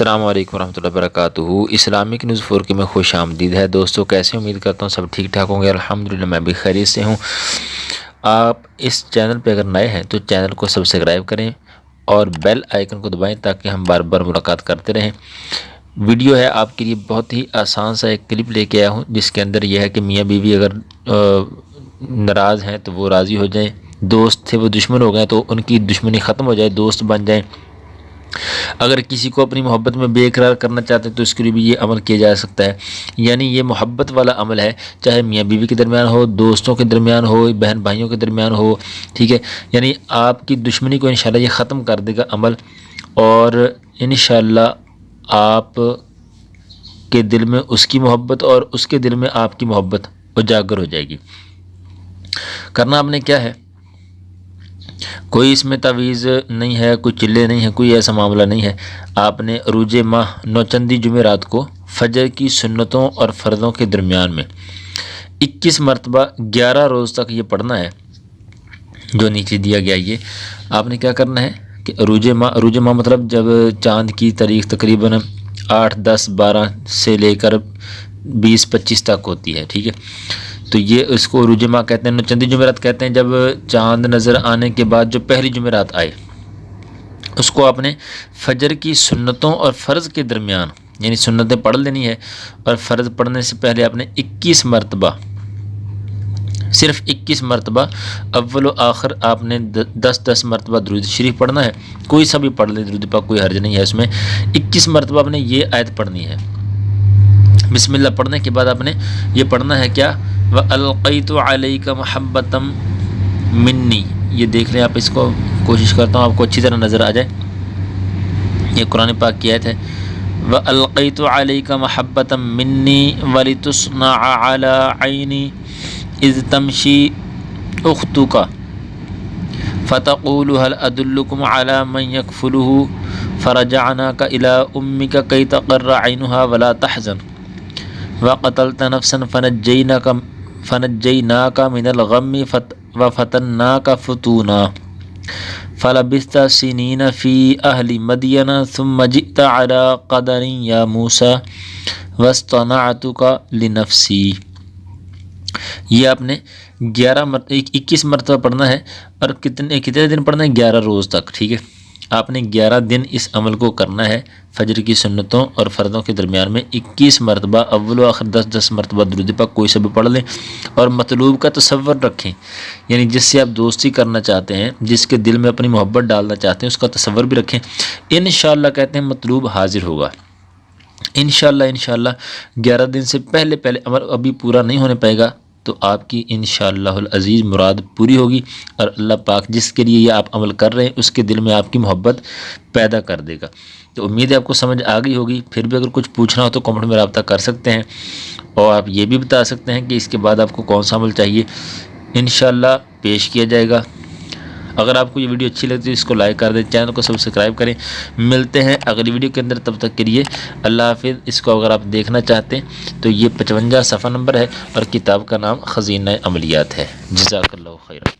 السلام علیکم ورحمۃ اللہ وبرکاتہ۔ اسلامک نیوز 4 کے میں خوش آمدید ہے دوستوں، کیسے امید کرتا ہوں سب ٹھیک ٹھاک ہوں گے۔ الحمدللہ میں بھی خیریت سے ہوں۔ آپ اس چینل پہ اگر نئے ہیں تو چینل کو سبسکرائب کریں اور بیل آئیکن کو دبائیں تاکہ ہم بار بار ملاقات کرتے رہیں۔ ویڈیو ہے آپ کے لیے بہت ہی آسان سا ایک کلپ لے کے آیا ہوں، جس کے اندر یہ ہے کہ میاں بیوی اگر ناراض ہیں تو وہ راضی ہو جائیں، دوست تھے وہ دشمن ہو گئے تو ان کی دشمنی ختم ہو جائے، دوست بن جائیں۔ اگر کسی کو اپنی محبت میں بے قرار کرنا چاہتے ہیں تو اس کے لیے بھی یہ عمل کیا جا سکتا ہے، یعنی یہ محبت والا عمل ہے، چاہے میاں بیوی کے درمیان ہو، دوستوں کے درمیان ہو، بہن بھائیوں کے درمیان ہو، ٹھیک ہے، یعنی آپ کی دشمنی کو انشاءاللہ یہ ختم کر دے گا عمل، اور انشاءاللہ آپ کے دل میں اس کی محبت اور اس کے دل میں آپ کی محبت اجاگر ہو جائے گی۔ کرنا آپ نے کیا ہے، کوئی اس میں تعویذ نہیں ہے، کوئی چلے نہیں ہے، کوئی ایسا معاملہ نہیں ہے۔ آپ نے عروج ماہ نوچندی جمعرات کو فجر کی سنتوں اور فرضوں کے درمیان میں 21 مرتبہ 11 روز تک یہ پڑھنا ہے، جو نیچے دیا گیا۔ یہ آپ نے کیا کرنا ہے کہ عروج ماہ مطلب جب چاند کی تاریخ تقریباً 8، 10، 12 سے لے کر 20، 25 تک ہوتی ہے، ٹھیک ہے، تو یہ اس کو عروج ماہ کہتے ہیں۔ نوچندی جمعرات کہتے ہیں جب چاند نظر آنے کے بعد جو پہلی جمعرات آئے، اس کو آپ نے فجر کی سنتوں اور فرض کے درمیان، یعنی سنتیں پڑھ لینی ہے، اور فرض پڑھنے سے پہلے آپ نے 21 مرتبہ، صرف 21 مرتبہ اول و آخر آپ نے 10 مرتبہ درود شریف پڑھنا ہے۔ کوئی سا بھی پڑھ لے درود پاک، کوئی حرج نہیں ہے اس میں۔ 21 مرتبہ آپ نے یہ آیت پڑھنی ہے۔ بسم اللہ پڑھنے کے بعد آپ نے یہ پڑھنا ہے کیا، وَأَلْقَيْتُ عَلَيْكَ مَحَبَّةً مِّنِّي۔ یہ دیکھ لیں آپ، اس کو کوشش کرتا ہوں آپ کو اچھی طرح نظر آ جائے۔ یہ قرآن پاک کی آیت ہے، وَأَلْقَيْتُ عَلَيْكَ مَحَبَّةً مِّنِّي وَلِتُصْنَعَ عَلَىٰ عَيْنِي إِذْ تَمْشِي أُخْتُكَ فَتَقُولُ هَلْ أَدُلُّكُمْ عَلَىٰ مَنْ يَكْفُلُهُ فَرَجَعْنَاكَ إِلَىٰ أُمِّكَ كَيْ تَقَرَّ عَيْنُهَا وَلَا تَحْزَنَ وَقَتَلْتَ نَفْسًا فَنَجَّيْنَاكَ مِنَ الْغَمِّ وَفَتَنَّاكَ فُتُونًا فَلَبِثْتَ سِنِينَ فِي أَهْلِ مَدْيَنَ ثُمَّ جِئْتَ عَلَىٰ قَدَرٍ يَا مُوسَىٰ وَاصْطَنَعْتُكَ لِنَفْسِي۔ یہ آپ نے 21 مرتبہ پڑھنا ہے، اور کتنے دن پڑھنا ہے، 11 روز تک، ٹھیک ہے۔ آپ نے 11 دن اس عمل کو کرنا ہے، فجر کی سنتوں اور فرضوں کے درمیان میں 21 مرتبہ اول و آخر 10 مرتبہ درود پاک کوئی سا بھی پڑھ لیں، اور مطلوب کا تصور رکھیں، یعنی جس سے آپ دوستی کرنا چاہتے ہیں، جس کے دل میں اپنی محبت ڈالنا چاہتے ہیں، اس کا تصور بھی رکھیں۔ انشاءاللہ کہتے ہیں مطلوب حاضر ہوگا۔ انشاءاللہ 11 دن سے پہلے عمل ابھی پورا نہیں ہونے پائے گا، تو آپ کی انشاءاللہ العزیز مراد پوری ہوگی، اور اللہ پاک جس کے لیے یہ آپ عمل کر رہے ہیں اس کے دل میں آپ کی محبت پیدا کر دے گا۔ تو امید ہے آپ کو سمجھ آ گئی ہوگی۔ پھر بھی اگر کچھ پوچھنا ہو تو کمنٹ میں رابطہ کر سکتے ہیں، اور آپ یہ بھی بتا سکتے ہیں کہ اس کے بعد آپ کو کون سا عمل چاہیے، انشاءاللہ پیش کیا جائے گا۔ اگر آپ کو یہ ویڈیو اچھی لگتی ہے اس کو لائک کر دیں، چینل کو سبسکرائب کریں۔ ملتے ہیں اگلی ویڈیو کے اندر، تب تک کے لیے اللہ حافظ۔ اس کو اگر آپ دیکھنا چاہتے ہیں تو یہ 55 صفحہ نمبر ہے، اور کتاب کا نام خزینہ عملیات ہے۔ جزاک اللہ خیرہ۔